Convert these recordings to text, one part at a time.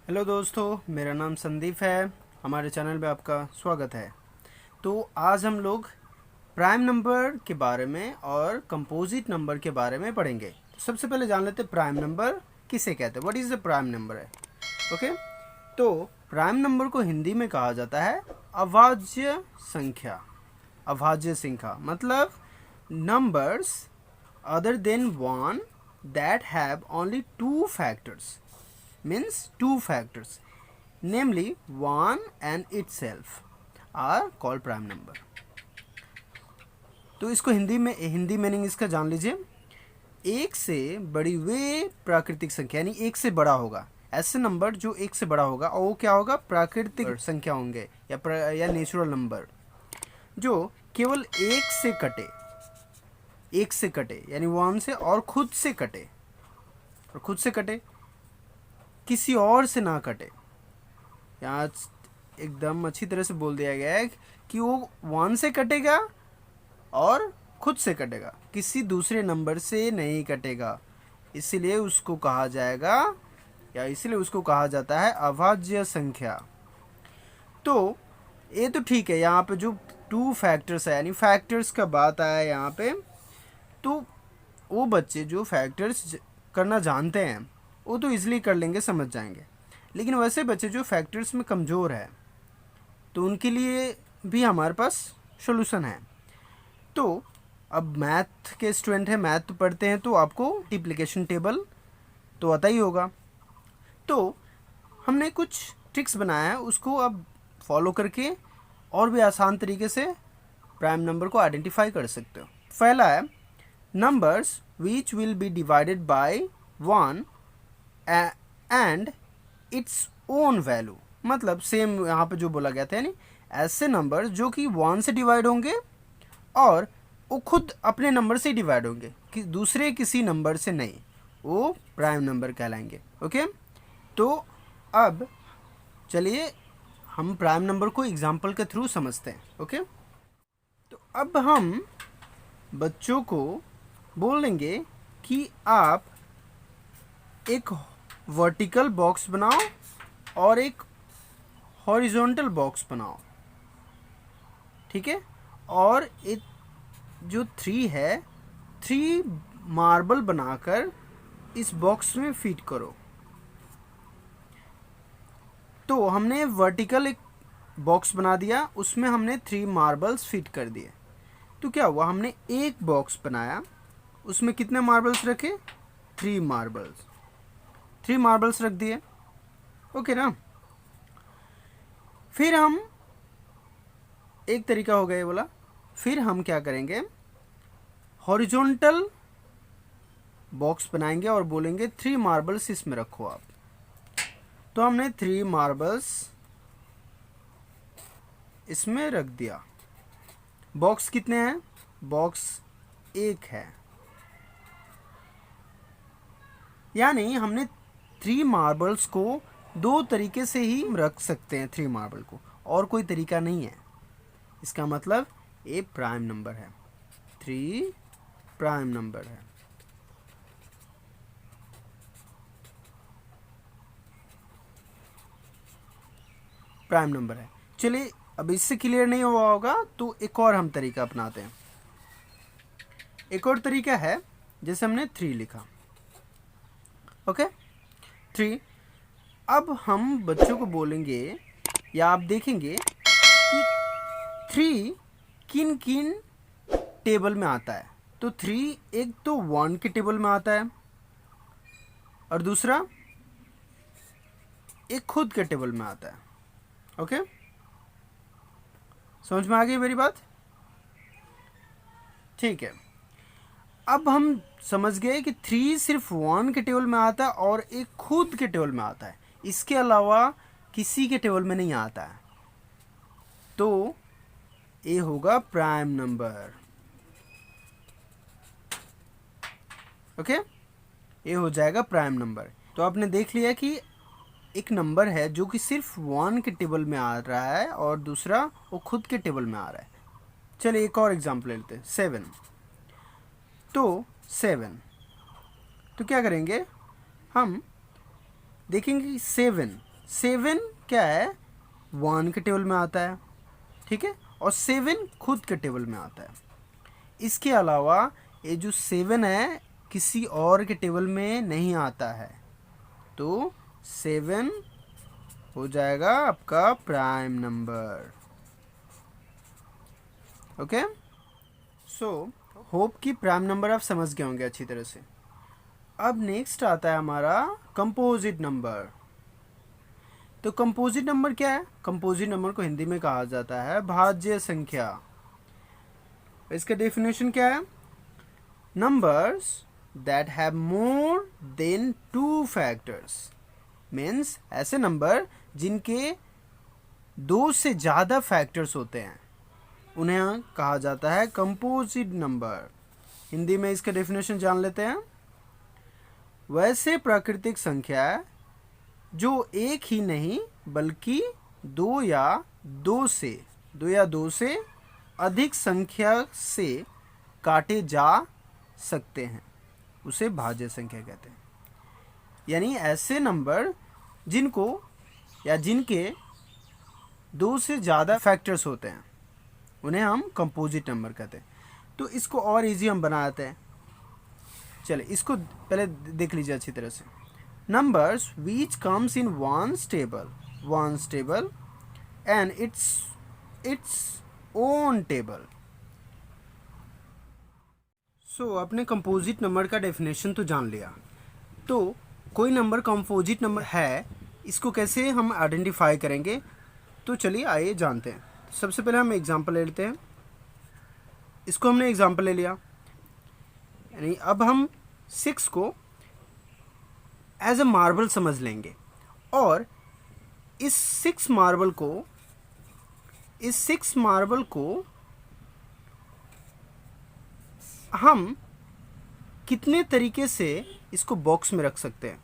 Hello दोस्तों, मेरा नाम संदीप है। हमारे चैनल में आपका स्वागत है। तो आज हम लोग प्राइम नंबर के बारे में और कंपोजिट नंबर के बारे में पढ़ेंगे। तो सबसे पहले जान लेते हैं प्राइम नंबर किसे कहते हैं। What is the prime number है। ओके, तो प्राइम नंबर को हिंदी में कहा जाता है अभाज्य संख्या। अभाज्य संख्या मतलब numbers other than one that have only two factors, means two factors, namely 1 and itself are called prime number. तो इसको हिंदी मीनिंग इसका जान लीजिए। एक से बड़ी वे प्राकृतिक संख्या, यानी एक से बड़ा होगा। ऐसे नंबर जो एक से बड़ा होगा और वो क्या होगा, प्राकृतिक संख्या होंगे या नेचुरल नंबर जो केवल एक से कटे यानी वन से, और खुद से कटे किसी और से ना कटे। यहाँ एकदम अच्छी तरह से बोल दिया गया है कि वो वन से कटेगा और खुद से कटेगा, किसी दूसरे नंबर से नहीं कटेगा। इसीलिए उसको कहा जाता है अभाज्य संख्या। तो ये तो ठीक है। यहाँ पे जो टू फैक्टर्स है, यानी फैक्टर्स का बात आया यहाँ पे, तो वो बच्चे जो फैक्टर्स करना जानते हैं वो तो इजीली कर लेंगे, समझ जाएंगे। लेकिन वैसे बच्चे जो फैक्टर्स में कमज़ोर है तो उनके लिए भी हमारे पास सॉल्यूशन है। तो अब मैथ के स्टूडेंट हैं, मैथ तो पढ़ते हैं, तो आपको मल्टीप्लिकेशन टेबल तो आता ही होगा। तो हमने कुछ ट्रिक्स बनाया है, उसको अब फॉलो करके और भी आसान तरीके से प्राइम नंबर को आइडेंटिफाई कर सकते हो। पहला है numbers which will be divided by 1 and its own value. मतलब सेम यहाँ पे जो बोला गया था, यानी ऐसे नंबर जो कि 1 से डिवाइड होंगे और वो खुद अपने नंबर से डिवाइड होंगे, कि दूसरे किसी नंबर से नहीं, वो प्राइम नंबर कहलाएंगे। ओके, तो अब चलिए हम प्राइम नंबर को एग्जाम्पल के थ्रू समझते हैं। ओके, तो अब हम बच्चों को बोलेंगे कि आप एक वर्टिकल बॉक्स बनाओ और एक हॉरिजॉन्टल बॉक्स बनाओ, ठीक है। और एक जो 3 है, 3 मार्बल बनाकर इस बॉक्स में फिट करो। तो हमने वर्टिकल एक बॉक्स बना दिया, उसमें हमने 3 मार्बल्स फिट कर दिए। तो क्या हुआ, हमने एक बॉक्स बनाया, उसमें कितने मार्बल्स रखे, 3 मार्बल्स। 3 मार्बल्स रख दिए, ओके ना। फिर हम एक तरीका हो गया ये बोला। फिर हम क्या करेंगे, हॉरिजॉन्टल बॉक्स बनाएंगे और बोलेंगे 3 मार्बल्स इसमें रखो आप। तो हमने 3 मार्बल्स इसमें रख दिया। बॉक्स कितने हैं, बॉक्स एक है, यानी हमने 3 मार्बल्स को 2 तरीके से ही रख सकते हैं। 3 मार्बल को और कोई तरीका नहीं है। इसका मतलब ये प्राइम नंबर है, 3 प्राइम नंबर है। प्राइम नंबर है। चलिए, अब इससे क्लियर नहीं हुआ होगा तो एक और हम तरीका अपनाते हैं। एक और तरीका है, जैसे हमने 3 लिखा, ओके 3। अब हम बच्चों को बोलेंगे या आप देखेंगे कि 3 किन किन टेबल में आता है। तो 3 एक तो 1 के टेबल में आता है और दूसरा एक खुद के टेबल में आता है। ओके, समझ में आ गई मेरी बात, ठीक है। अब हम समझ गए कि 3 सिर्फ 1 के टेबल में आता है और एक खुद के टेबल में आता है, इसके अलावा किसी के टेबल में नहीं आता है। तो ये होगा प्राइम नंबर। ओके, ये हो जाएगा प्राइम नंबर। तो आपने देख लिया कि एक नंबर है जो कि सिर्फ 1 के टेबल में आ रहा है और दूसरा वो खुद के टेबल में आ रहा है। चलिए एक और एग्जांपल लेते हैं, 7। तो 7, तो क्या करेंगे, हम देखेंगे कि 7 7 क्या है, 1 के टेबल में आता है, ठीक है, और 7 खुद के टेबल में आता है। इसके अलावा ये जो 7 है किसी और के टेबल में नहीं आता है, तो 7 हो जाएगा आपका prime number. Okay, so hope कि प्राइम नंबर आप समझ गए होंगे अच्छी तरह से। अब नेक्स्ट आता है हमारा कंपोजिट नंबर। तो कंपोजिट नंबर क्या है? कंपोजिट नंबर को हिंदी में कहा जाता है भाज्य संख्या। इसका डेफिनेशन क्या है? Numbers that have more than 2 factors, means ऐसे नंबर जिनके 2 से ज़्यादा फैक्टर्स होते हैं उन्हें कहा जाता है कंपोजिट नंबर। हिंदी में इसका डेफिनेशन जान लेते हैं। वैसे प्राकृतिक संख्या जो एक ही नहीं बल्कि 2 या 2 से अधिक संख्या से काटे जा सकते हैं उसे भाज्य संख्या कहते हैं। यानी ऐसे नंबर जिनको या जिनके 2 से ज़्यादा फैक्टर्स होते हैं उन्हें हम कंपोजिट नंबर कहते हैं। तो इसको और इजी हम बनाते हैं। चलिए इसको पहले देख लीजिए अच्छी तरह से। Numbers which comes in one table and its own table. So आपने कंपोजिट नंबर का डेफिनेशन तो जान लिया। तो कोई नंबर कंपोजिट नंबर है, इसको कैसे हम आइडेंटिफाई करेंगे? तो चलिए आइए जानते हैं। सबसे पहले हम एग्जांपल ले लेते हैं। इसको हमने एग्जांपल ले लिया, यानी अब हम 6 को एज अ मार्बल समझ लेंगे और इस 6 मार्बल को हम कितने तरीके से इसको बॉक्स में रख सकते हैं,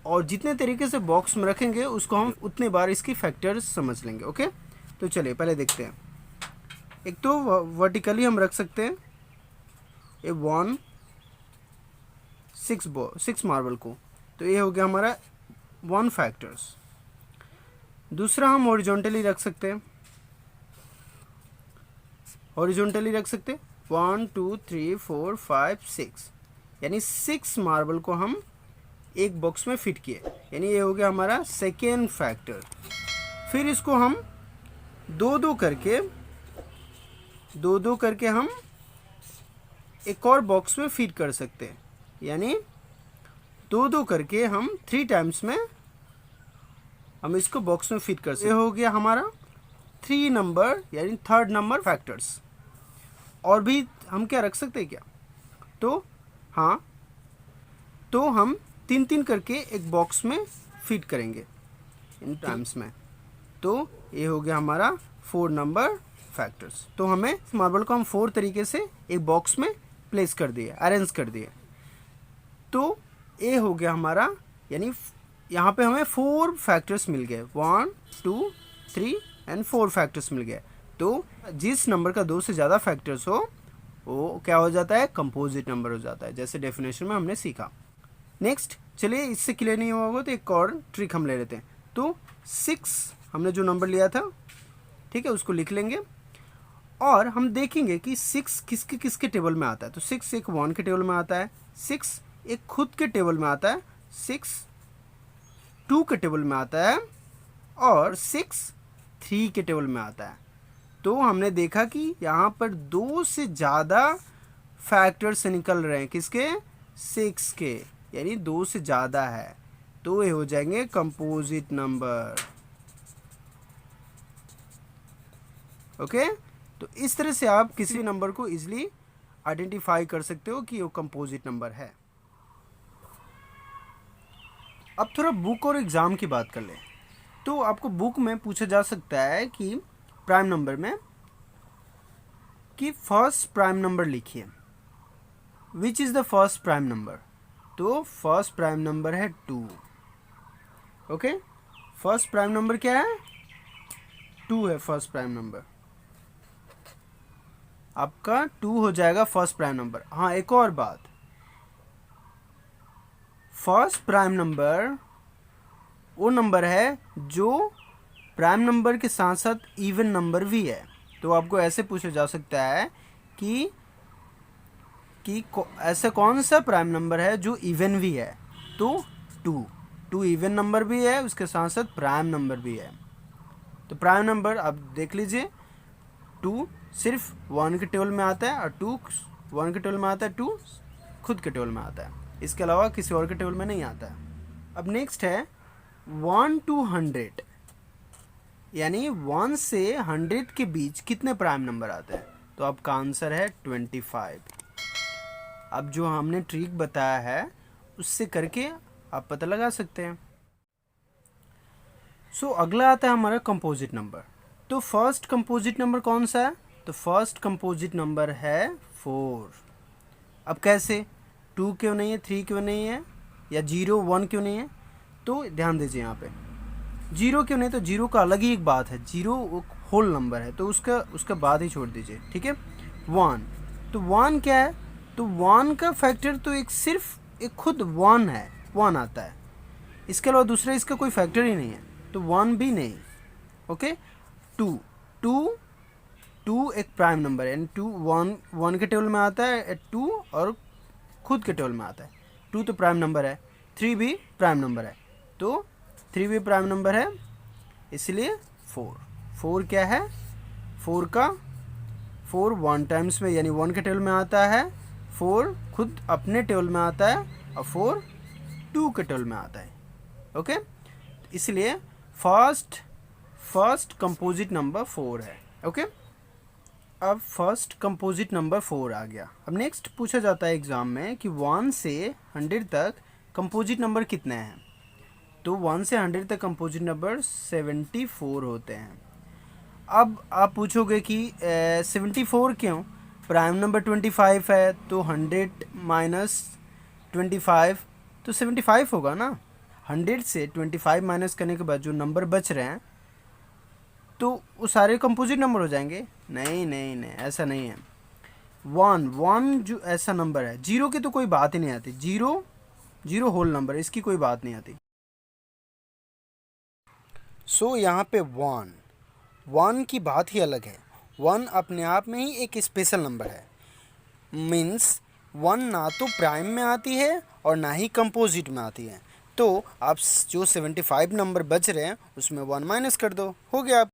और जितने तरीके से बॉक्स में रखेंगे उसको हम उतने बार इसकी फैक्टर्स समझ लेंगे। ओके, तो चलिए पहले देखते हैं। एक तो वर्टिकली हम रख सकते हैं ये 6 मार्बल को, तो ये हो गया हमारा 1 फैक्टर्स। दूसरा हम हॉरिजॉन्टली रख सकते हैं, 1 2 3 4 5 6, यानी 6 मार्बल को हम एक बॉक्स में फिट किए, यानी ये हो गया हमारा सेकेंड फैक्टर। फिर इसको हम दो दो करके हम एक और बॉक्स में फिट कर सकते हैं, यानी 2 करके हम 3 टाइम्स में हम इसको बॉक्स में फिट कर सकते हैं। ये हो गया हमारा 3 नंबर यानी थर्ड नंबर फैक्टर्स। और भी हम क्या रख सकते हैं क्या? तो हाँ, तो हम 3 करके एक बॉक्स में फिट करेंगे इन टाइम्स में, तो ये हो गया हमारा 4 नंबर फैक्टर्स। तो हमें मार्बल को हम 4 तरीके से एक बॉक्स में प्लेस कर दिए, अरेंज कर दिए। तो ये हो गया हमारा, यानी यहाँ पे हमें 4 फैक्टर्स मिल गए, 1 2 3 एंड 4 फैक्टर्स मिल गए। तो जिस नंबर का 2 से ज़्यादा फैक्टर्स हो वो क्या हो जाता है? कंपोजिट नंबर हो जाता है, जैसे डेफिनेशन में हमने सीखा। नेक्स्ट, चलिए इससे क्लियर नहीं हुआ होगा तो एक और ट्रिक हम ले लेते हैं। तो 6 हमने जो नंबर लिया था, ठीक है, उसको लिख लेंगे और हम देखेंगे कि 6 किसके किसके टेबल में आता है। तो 6 एक 1 के टेबल में आता है, 6 एक खुद के टेबल में आता है, 6 2 के टेबल में आता है और 6 3 के टेबल में आता है। तो हमने देखा कि यहाँ पर 2 से ज़्यादा फैक्टर से निकल रहे हैं, किसके? 6 के, यानी 2 से ज़्यादा है, तो ये हो जाएंगे कंपोजिट नंबर। ओके, तो इस तरह से आप किसी नंबर को इजीली आइडेंटिफाई कर सकते हो कि वो कंपोजिट नंबर है। अब थोड़ा बुक और एग्ज़ाम की बात कर लें। तो आपको बुक में पूछा जा सकता है कि प्राइम नंबर में कि फर्स्ट प्राइम नंबर लिखिए, which is the first prime number. तो फर्स्ट प्राइम नंबर है 2। ओके, फर्स्ट प्राइम नंबर क्या है? 2 है फर्स्ट प्राइम नंबर, आपका 2 हो जाएगा फर्स्ट प्राइम नंबर। हाँ, एक और बात, फर्स्ट प्राइम नंबर वो नंबर है जो प्राइम नंबर के साथ साथ इवन नंबर भी है। तो आपको ऐसे पूछा जा सकता है कि ऐसा कौन सा प्राइम नंबर है जो इवन भी है। तो टू इवन नंबर भी है, उसके साथ साथ प्राइम नंबर भी है। तो प्राइम नंबर आप देख लीजिए, 2 सिर्फ 1 के टेबल में आता है और 2 1 के टेबल में आता है, 2 खुद के टेबल में आता है, इसके अलावा किसी और के टेबल में नहीं आता है। अब नेक्स्ट है 1 to 100, यानी 1 से 100 के बीच कितने प्राइम नंबर आते हैं। तो आपका आंसर है 25। अब जो हमने ट्रिक बताया है उससे करके आप पता लगा सकते हैं। सो अगला आता है हमारा कंपोजिट नंबर। तो फर्स्ट कंपोजिट नंबर कौन सा है। तो फर्स्ट कंपोजिट नंबर है 4। अब कैसे, 2 क्यों नहीं है, 3 क्यों नहीं है, या 0 1 क्यों नहीं है। तो ध्यान दीजिए यहाँ पे 0 क्यों नहीं, तो 0 का अलग ही एक बात है, 0 होल नंबर है तो उसका बाद ही छोड़ दीजिए, ठीक है। 1, तो 1 क्या है, तो 1 का फैक्टर तो सिर्फ एक खुद 1 है, 1 आता है, इसके अलावा दूसरा इसका कोई फैक्टर ही नहीं है, तो 1 भी नहीं। ओके, 2 एक प्राइम नंबर है, यानी 2 1 के टेबल में आता है, 2 और खुद के टेबल में आता है, 2 तो प्राइम नंबर है, 3 भी प्राइम नंबर है, तो 3 भी प्राइम नंबर है, इसलिए 4 क्या है, 4 1 टाइम्स में यानी 1 के टेबल में आता है, 4 खुद अपने टेबल में आता है और 4 2 के टेबल में आता है। ओके, इसलिए फर्स्ट कंपोजिट नंबर 4 है। ओके, अब फर्स्ट कंपोजिट नंबर 4 आ गया। अब नेक्स्ट पूछा जाता है एग्ज़ाम में कि 1 से 100 तक कंपोजिट नंबर कितने हैं। तो 1 से 100 तक कंपोजिट नंबर 74 होते हैं। अब आप पूछोगे कि 74 क्यों, प्राइम नंबर 25 है, तो 100 माइनस 25 तो 75 होगा ना। 100 से 25 माइनस करने के बाद जो नंबर बच रहे हैं तो वो सारे कंपोजिट नंबर हो जाएंगे। नहीं, ऐसा नहीं है। 1 जो ऐसा नंबर है, 0 की तो कोई बात ही नहीं आती, 0 होल नंबर, इसकी कोई बात नहीं आती। सो यहाँ पे 1 की बात ही अलग है। 1 अपने आप में ही एक स्पेशल नंबर है। मीन्स 1 ना तो प्राइम में आती है और ना ही कंपोजिट में आती है। तो आप जो 75 नंबर बच रहे हैं उसमें 1 माइनस कर दो, हो गया।